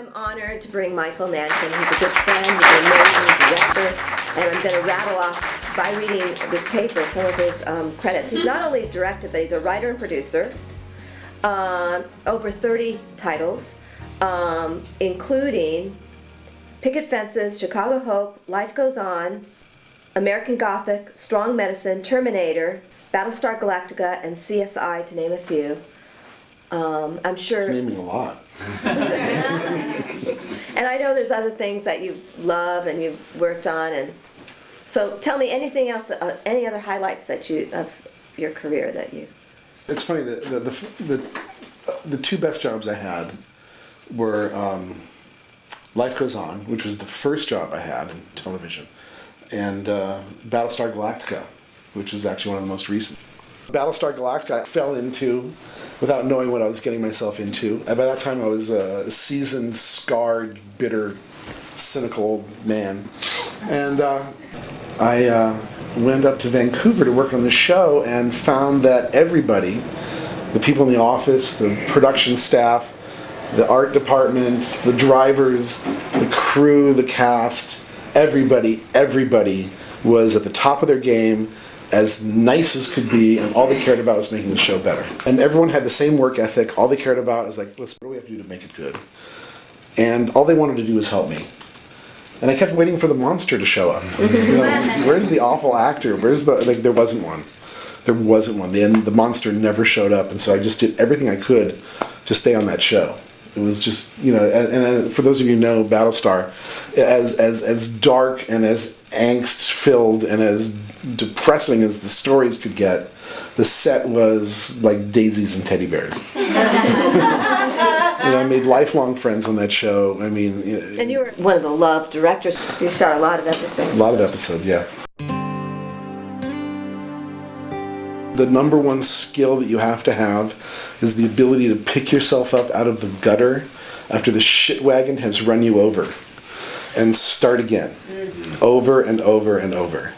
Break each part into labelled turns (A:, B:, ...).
A: I'm honored to bring Michael Nankin. He's a good friend, he's an amazing director, and I'm going to rattle off, by reading this paper, some of his credits. He's not only directed, but he's a writer and producer. Over 30 titles, including Picket Fences, Chicago Hope, Life Goes On, American Gothic, Strong Medicine, Terminator, Battlestar Galactica, and CSI, to name a few. I'm sure.
B: It's naming a lot.
A: And I know there's other things that you love and you've worked on, and so tell me anything else, any other highlights that of your career that you.
B: It's funny that the two best jobs I had were Life Goes On, which was the first job I had in television, and Battlestar Galactica, which is actually one of the most recent. Battlestar Galactica I fell into without knowing what I was getting myself into. And by that time I was a seasoned, scarred, bitter, cynical man. And I went up to Vancouver to work on the show and found that everybody, the people in the office, the production staff, the art department, the drivers, the crew, the cast, everybody was at the top of their game, as nice as could be, and all they cared about was making the show better. And everyone had the same work ethic. All they cared about was like, what do we have to do to make it good? And all they wanted to do was help me. And I kept waiting for the monster to show up. You know, where's the awful actor? Where's the, like, there wasn't one. There wasn't one. The monster never showed up, and so I just did everything I could to stay on that show. It was just, you know, and for those of you who know Battlestar, as dark and as angst-filled and as depressing as the stories could get, the set was like daisies and teddy bears. You know, I made lifelong friends on that show. I mean,
A: And you were one of the loved directors. You shot a lot of episodes.
B: A lot of episodes, yeah. The number one skill that you have to have is the ability to pick yourself up out of the gutter after the shit wagon has run you over and start again, over and over and over.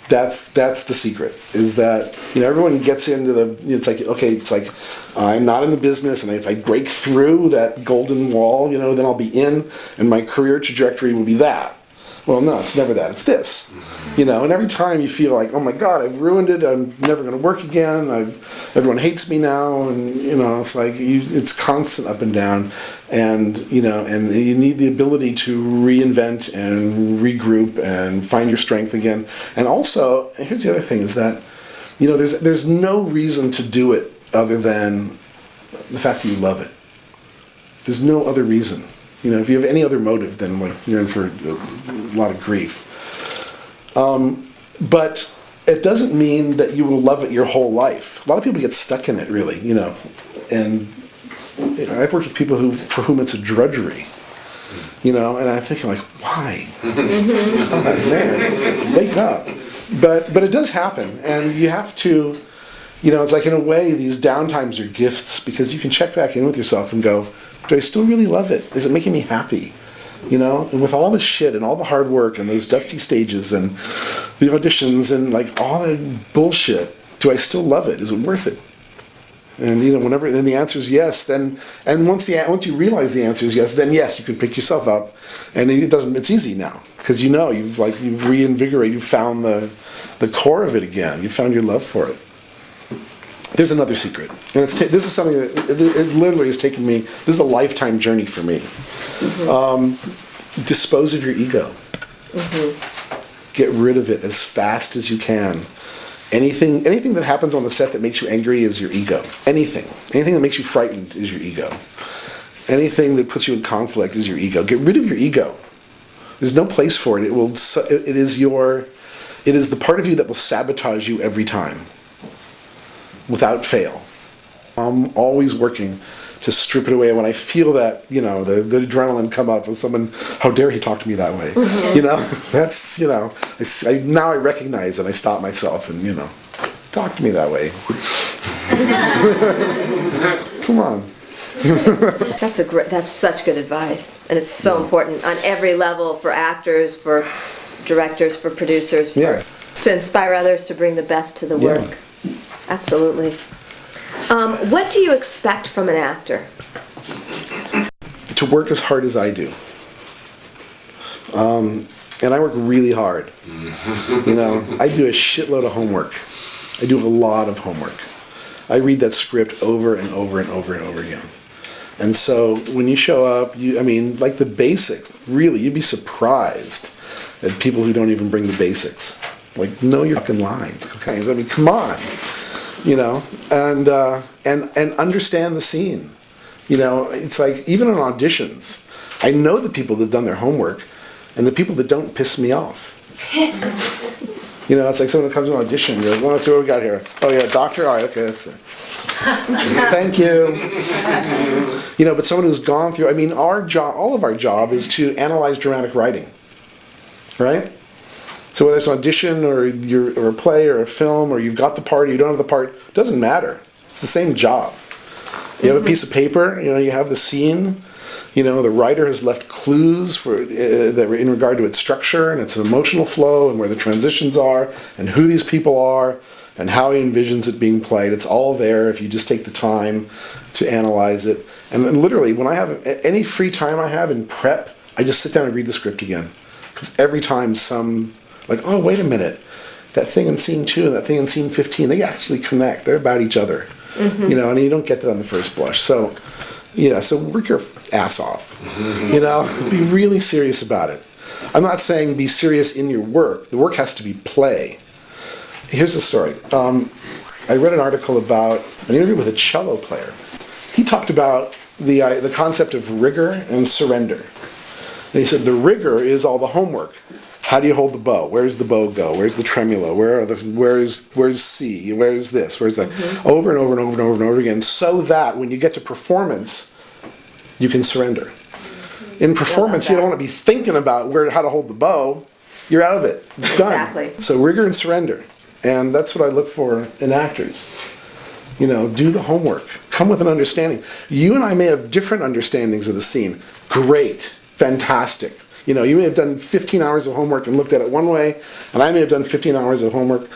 B: That's the secret, is that, you know, everyone gets into the, it's like, okay, it's like, I'm not in the business, and if I break through that golden wall, you know, then I'll be in, and my career trajectory will be that. Well, no, it's never that. It's this, you know. And every time you feel like, oh my God, I've ruined it. I'm never going to work again. Everyone hates me now, and you know, it's like it's constant up and down, and you know, and you need the ability to reinvent and regroup and find your strength again. And also, here's the other thing: is that, you know, there's no reason to do it other than the fact that you love it. There's no other reason. You know, if you have any other motive, then like, you're in for a lot of grief. But it doesn't mean that you will love it your whole life. A lot of people get stuck in it, really, you know. And you know, I've worked with people for whom it's a drudgery, you know. And I'm thinking, like, why? Man, wake up. But it does happen, and you have to. You know, it's like, in a way, these downtimes are gifts, because you can check back in with yourself and go, do I still really love it? Is it making me happy? You know, and with all the shit and all the hard work and those dusty stages and the auditions and like all the bullshit, do I still love it? Is it worth it? And you know, then the answer is yes. Then, and once you realize the answer is yes, then yes, you can pick yourself up, and it's easy now, because you know you've reinvigorated, you've found the core of it again. You found your love for it. There's another secret, and this is something that it literally has taken me. This is a lifetime journey for me. Mm-hmm. Dispose of your ego. Mm-hmm. Get rid of it as fast as you can. Anything that happens on the set that makes you angry is your ego. Anything that makes you frightened is your ego. Anything that puts you in conflict is your ego. Get rid of your ego. There's no place for it. It is the part of you that will sabotage you every time. Without fail. I'm always working to strip it away. When I feel that, you know, the adrenaline come up with someone, how dare he talk to me that way? Mm-hmm. You know, that's, you know, now I recognize and I stop myself and, you know, talk to me that way. Come on.
A: That's such good advice, and it's so important on every level, for actors, for directors, for producers, to inspire others to bring the best to the work. Absolutely. What do you expect from an actor?
B: to work as hard as I do. And I work really hard. You know, I do a shitload of homework. I do a lot of homework. I read that script over and over and over and over again. And so when you show up, I mean, like the basics, really, you'd be surprised at people who don't even bring the basics. Like, know your fucking lines. Okay, I mean, come on. You know, and understand the scene. You know, it's like, even in auditions, I know the people that have done their homework, and the people that don't piss me off. You know, it's like someone who comes to an audition and goes, let's see what we got here. Oh yeah, doctor? All right, okay, that's it. Thank you. You know, but someone who's gone through, I mean, our job, all of our job is to analyze dramatic writing, right? So whether it's an audition or a play or a film, or you've got the part or you don't have the part, it doesn't matter. It's the same job. You have a piece of paper, you know, you have the scene, you know, the writer has left clues for that in regard to its structure and its emotional flow and where the transitions are and who these people are and how he envisions it being played. It's all there if you just take the time to analyze it. And then literally, when I have any free time I have in prep, I just sit down and read the script again. Because every time like, oh, wait a minute, that thing in scene 2 and that thing in scene 15, they actually connect. They're about each other. You know, and you don't get that on the first blush. So, yeah, so work your ass off. You know, be really serious about it. I'm not saying be serious in your work. The work has to be play. Here's the story. I read an article about an interview with a cello player. He talked about the concept of rigor and surrender. And he said the rigor is all the homework. How do you hold the bow? Where does the bow go? Where's the tremolo? Where's C? Where's this? Where's that? Over and over and over and over and over again, so that when you get to performance, you can surrender. In performance, you don't want to be thinking about how to hold the bow. You're out of it. It's done.
A: Exactly.
B: So rigor and surrender, and that's what I look for in actors. You know, do the homework. Come with an understanding. You and I may have different understandings of the scene. Great, fantastic. You know, you may have done 15 hours of homework and looked at it one way, and I may have done 15 hours of homework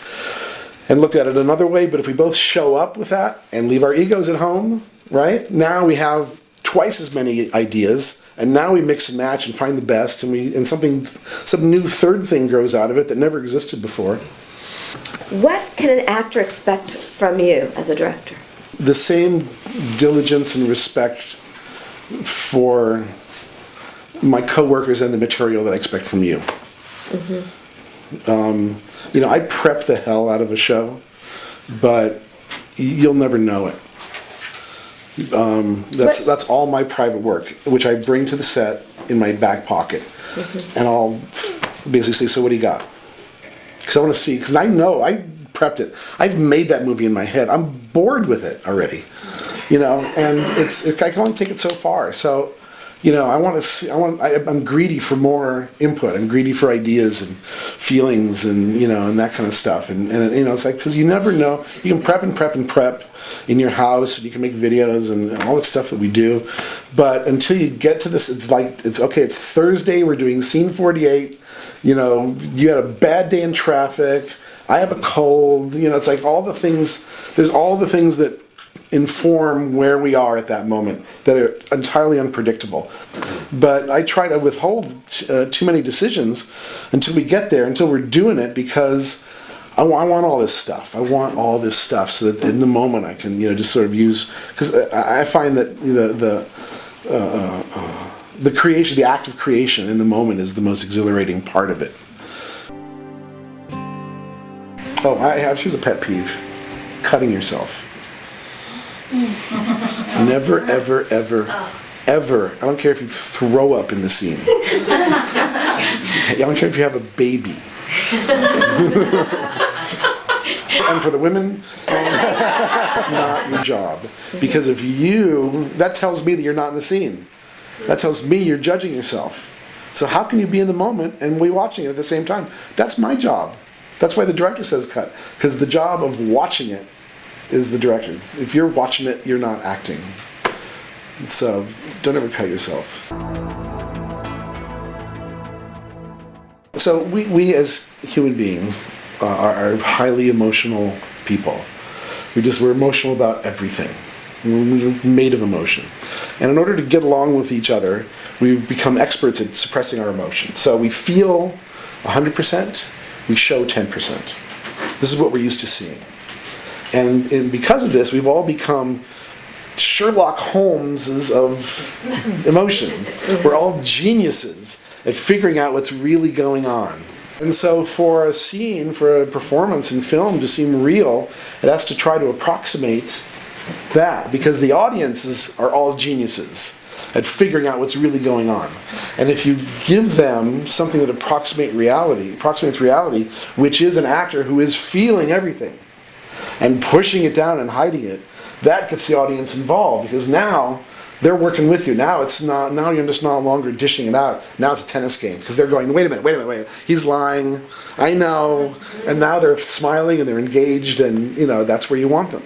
B: and looked at it another way, but if we both show up with that and leave our egos at home, right? Now we have twice as many ideas, and now we mix and match and find the best, and some new third thing grows out of it that never existed before.
A: What can an actor expect from you as a director?
B: The same diligence and respect for my co-workers and the material that I expect from you. You know, I prep the hell out of a show, but you'll never know it. That's all my private work, which I bring to the set in my back pocket, and I'll basically say, so what do you got? Because I want to see, because I know, I prepped it. I've made that movie in my head. I'm bored with it already, you know, and I can only take it so far. So, you know, I'm greedy for more input. I'm greedy for ideas and feelings and, you know, and that kind of stuff. And you know, it's like, because you never know. You can prep and prep and prep in your house, and you can make videos and all that stuff that we do. But until you get to this, it's like, it's okay, it's Thursday, we're doing scene 48. You know, you had a bad day in traffic. I have a cold. You know, it's like there's all the things that inform where we are at that moment that are entirely unpredictable. But I try to withhold too many decisions until we get there, until we're doing it, because I want all this stuff. I want all this stuff so that in the moment I can, you know, just sort of use, because I find that the creation, the act of creation in the moment is the most exhilarating part of it. Oh, here's a pet peeve: cutting yourself. Never, ever, ever, ever. I don't care if you throw up in the scene. I don't care if you have a baby. And for the women, it's not your job. Because if that tells me that you're not in the scene. That tells me you're judging yourself. So how can you be in the moment and we watching it at the same time? That's my job. That's why the director says cut. Because the job of watching it is the director's. If you're watching it, you're not acting. So don't ever cut yourself. So we as human beings are highly emotional people. We're emotional about everything. We're made of emotion. And in order to get along with each other, we've become experts at suppressing our emotions. So we feel 100%, we show 10%. This is what we're used to seeing. And because of this, we've all become Sherlock Holmeses of emotions. We're all geniuses at figuring out what's really going on. And so for a scene, for a performance in film to seem real, it has to try to approximate that, because the audiences are all geniuses at figuring out what's really going on. And if you give them something that approximates reality, which is an actor who is feeling everything and pushing it down and hiding it, that gets the audience involved, because now they're working with you. Now you're just no longer dishing it out. Now it's a tennis game, because they're going, wait a minute. He's lying. I know. And now they're smiling and they're engaged, and that's where you want them.